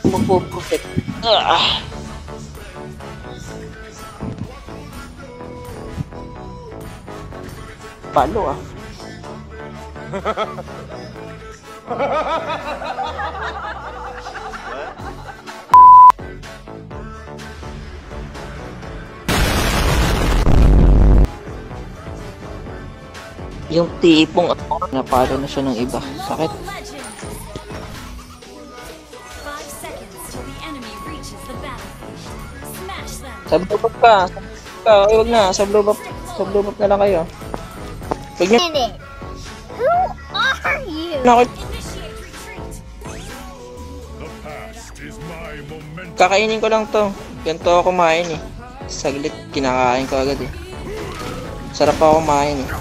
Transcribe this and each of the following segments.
magpo-profit. Ah. Palo ah. Yung tipong napalo na siya ng iba. Sakit. Sablubap ka. Huwag na. Sablubap na lang kayo. Huwag niyo. Who are you? Kakainin ko lang to. Ganito ako kumain eh. Saglit, kinakain ko agad eh. Sarap ako kumain eh.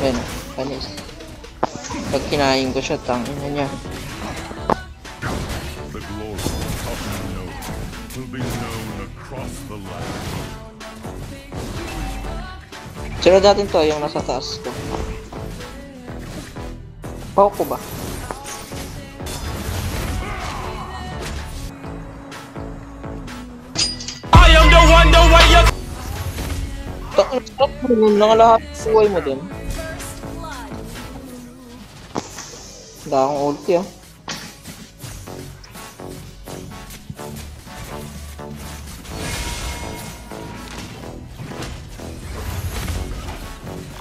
Ayan, panis. Pag kinain ko siya, tangin na niya. The glory of unknown will be known across the land. Sunod natin to, yung nasa taas ko. Pao ko ba? I am the one, the way you... Stop mo, nakalahat buhay mo din. Wala akong ulti ah.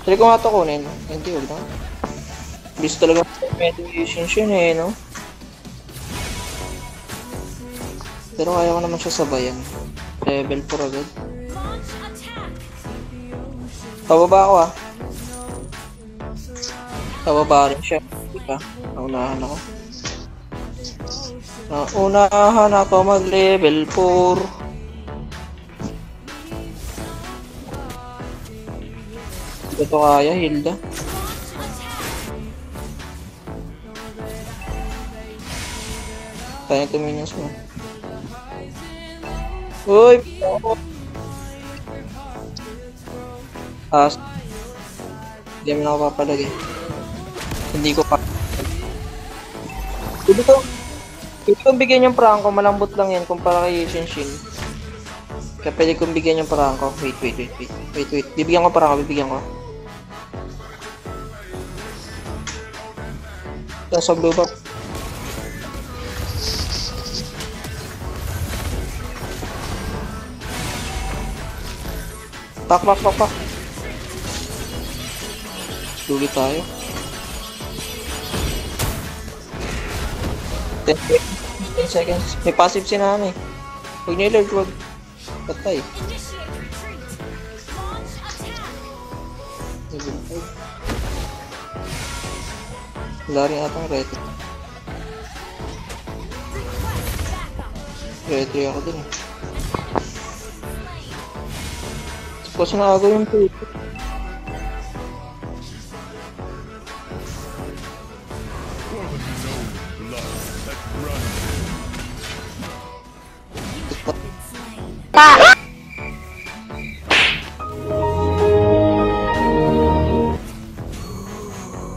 Try ko nga ito kunin. Hindi, huwag na. Bis talaga meditation siya eh, no? Pero kaya ko naman siya sabayan. Level 4 agad. Pababa ako ah. Pababa rin siya. Diba? Naunahan ako. Naunahan ako mag level 4. Hindi ko kaya, Hilda. Tayo minions mo. Uy! Hindi mo na ako papalagay. Hindi ko pa. Pwede kong bigyan yung prangko. Malambot lang yan kumpara kay Shinshin. Kaya pwede kong bigyan yung prangko. Wait. Bibigyan ko prangko, bibigyan ko. Sa blue buff. Pak. Lugi tayo. 10 seconds. May passive si Nami. Huwag niyo i-lurk, huwag. Patay. Wala rin atang retry. Retry ako dun. Kasi nakago yung puto.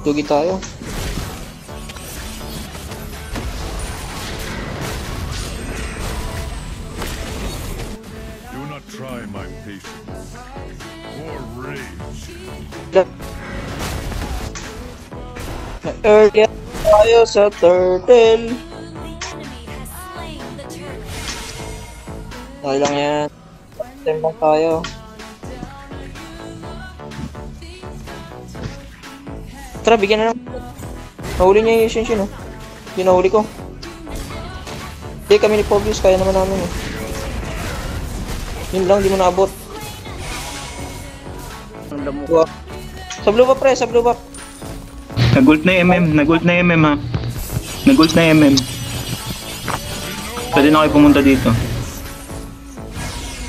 Lugi tayo. Do not try my patience or rage. Early tayo sa turtle. Okay lang yan. Time lang tayo. Tara, bigyan na lang. Nahuli niya yung Shinshin, no? Hindi nahuli ko. Hindi, kami ni Pobius. Kaya naman namin, eh. Yun lang, di mo naabot. Sa blue buff, pre. Sa blue buff. Nag-ult na MM. Nag-ult na MM, ha. Nag-ult na MM. Pwede na kayo pumunta dito.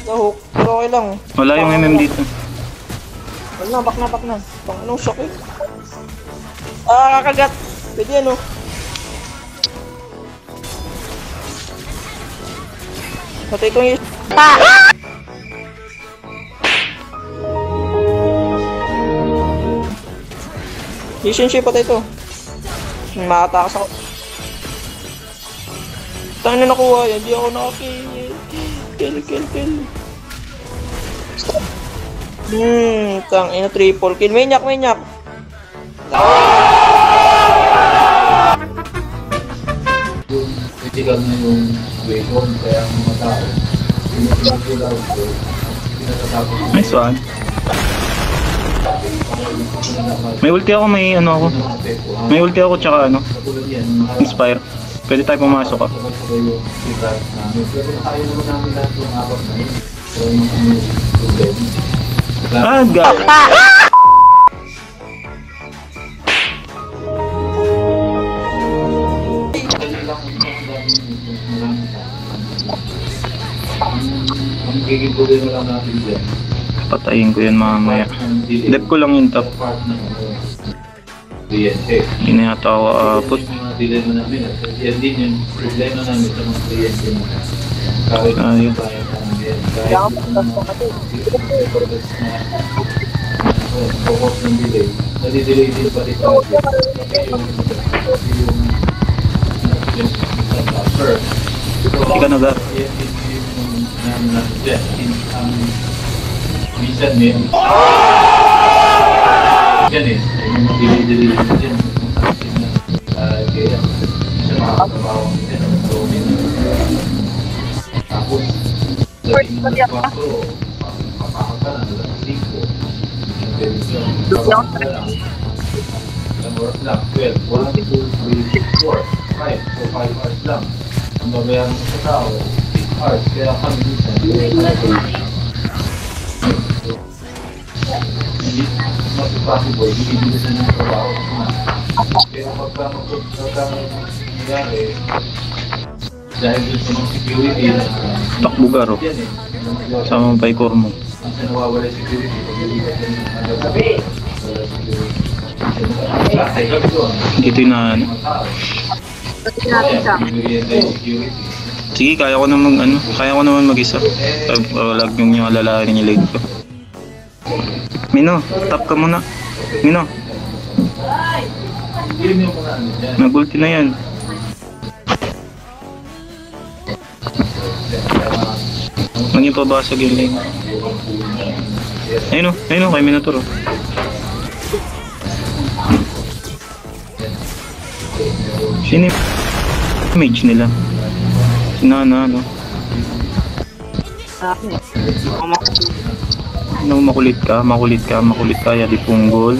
Sa hook. Pero okay lang. Wala yung MM dito. Wala, back na. Pang anong sakit? Kakagat. Pwede yan, oh. Patay ko yung... Mission shape patay to. Makatakas ako. Tayo na nakuha yan. Di ako nakakill. Kill. Stop. Tang ina triple kill. Maniac. Critical na yung weapon, kaya ang mga tao, pinagkakilala ko, pinagkatapos na Nice one. May ulti ako, may ano ako. May ulti ako tsaka ano, tulad yan, inspire. Pwede tayo pumasok ka. yung feedback namin. Pero kaya naman namin lahat yung apat na yun. So, yung problema. Ah, God. Ang giging problema lang natin dyan, Patayin ko yan mamaya. ang delay, Left ko lang yung top. part ng DNF. Hindi na yata ako aapot. Yung mga dilemma namin, at yan din yung problema namin sa mga kliyente mo. Kahit Ayun. tayo namin, kahit purpose na focus ng delay, nadidelay din pa rin tayo. Yung buffer. Hindi ka naga. Yan din yung namin natin dyan. Minsan may yan eh, yung mga delay dyan. Kaya, minsan makakabawa mo dyan. So, tapos, dating ng 4, papakot ka na, dating 5. Yung television, papakot ka lang. Ilang oras lang, 12, 1, 2, 3, 4, 5. So, 5 hours lang. Ang babayaran mo sa tao, 8 hours. Kaya kami minsan, hindi not possible, hindi bilisan ng trabaho. Pero pagka nangyari, dahil dun sa mga security na Takbugaro. yan eh, Sama pa ikor mo. ang nawawala yung security, paglilipat yan ng gabi. Wala security. Ay, gabi doon. Dito yung na ano. Mga tao. Kaya, bibigyan tayo security. Sige, kaya ko naman mag-isa. Lag yung lalaki niya late ko. Mino, tap ka muna. Mino, Hindi mo muna ano dyan. nag-ulti na yan. Nang yung pabasag yung lane. Ayun o, kay Minotaur o. Sino yung mage nila? Sinana, no? Ano, makulit ka, yadi punggol.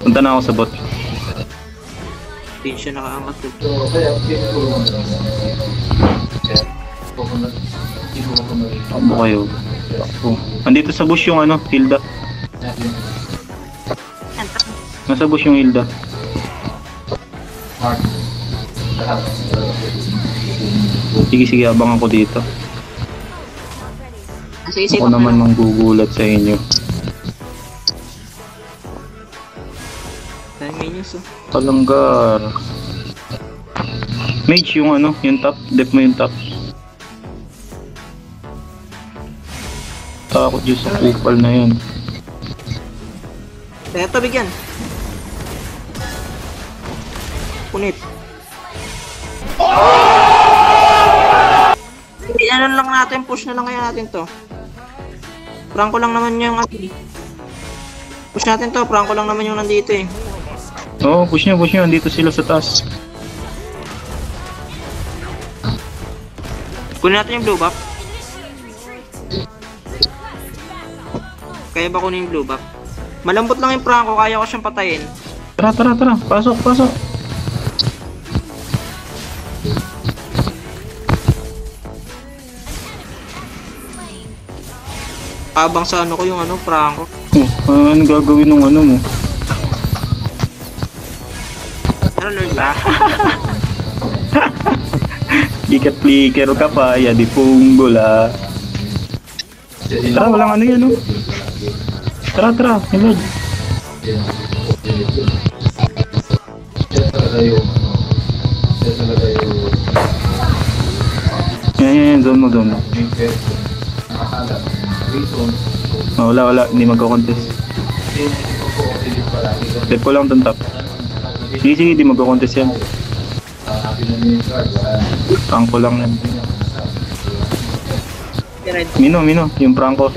Punta na ako sa bot. Hindi siya nakaangat. So, kaya, tinutulungan mo lang. Kaya, tinutulungan mo rin. Takbo kayo. Takbo. Andito sa bush yung ano, Hilda. Nasa bush yung Hilda. Mark. Lahat. Sige, abang ako dito. Sige, Ako naman manggugulat sa inyo. Dahil minions oh. Palanggar. Mage yung ano, yung top. Dep mo yung top. Takot dyan sa kupal na yun. Kaya ito, bigyan. Punit. Ano lang natin, push na lang kaya natin to. Franco lang naman yung ano. Push natin to, Franco lang naman yung nandito eh. Oo, push nyo. Andito sila sa taas. Kunin natin yung blue buff. Kaya ba kunin yung blue buff? Malambot lang yung Franco, kaya ko siyang patayin. Tara. Pasok. Abang sa ano ko yung ano, Franco. Oh, ano gagawin ng ano mo? Ano Lord ba? Ikat-flicker ka pa, ya di punggol ah. Tara, walang ano yan oh. Tara, Lord. Siya talaga yung Yan, zone mo. yung person. alam. Reason, Wala. Hindi magko-contest. yung ipag-o-optilit palagi. Step ko lang itong top. Sige, di magko-contest yan. Hanapin na yung card, wala. Franco lang yan. Red. Mino, yung Franco.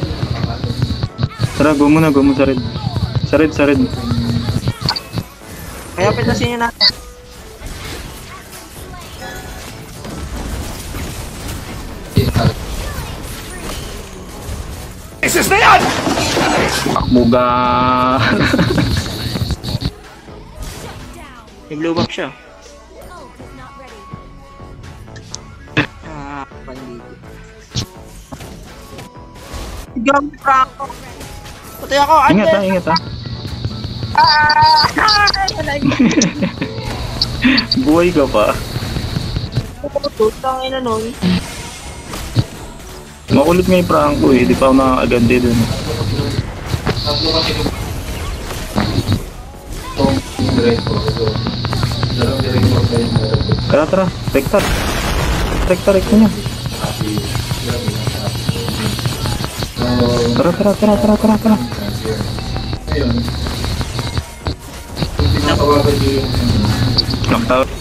Tara, go mo sa red. Sa red. Kaya pitasin nyo natin. Isis na yan! Akbuga. May blow back siya. Pandito. Gamit Franco. Patay ako, Ingat ha. Buhay ka pa. Tutang ina nun. Makulit nga yung Franco eh. Di pa ako nakakagandi dun. Tatlo kasi itong diretso. Dalawang diretso pa yung meron. Tara. Rekta niya. Tara. Ngayon, kung pinatawagan nyo yung Knocked out.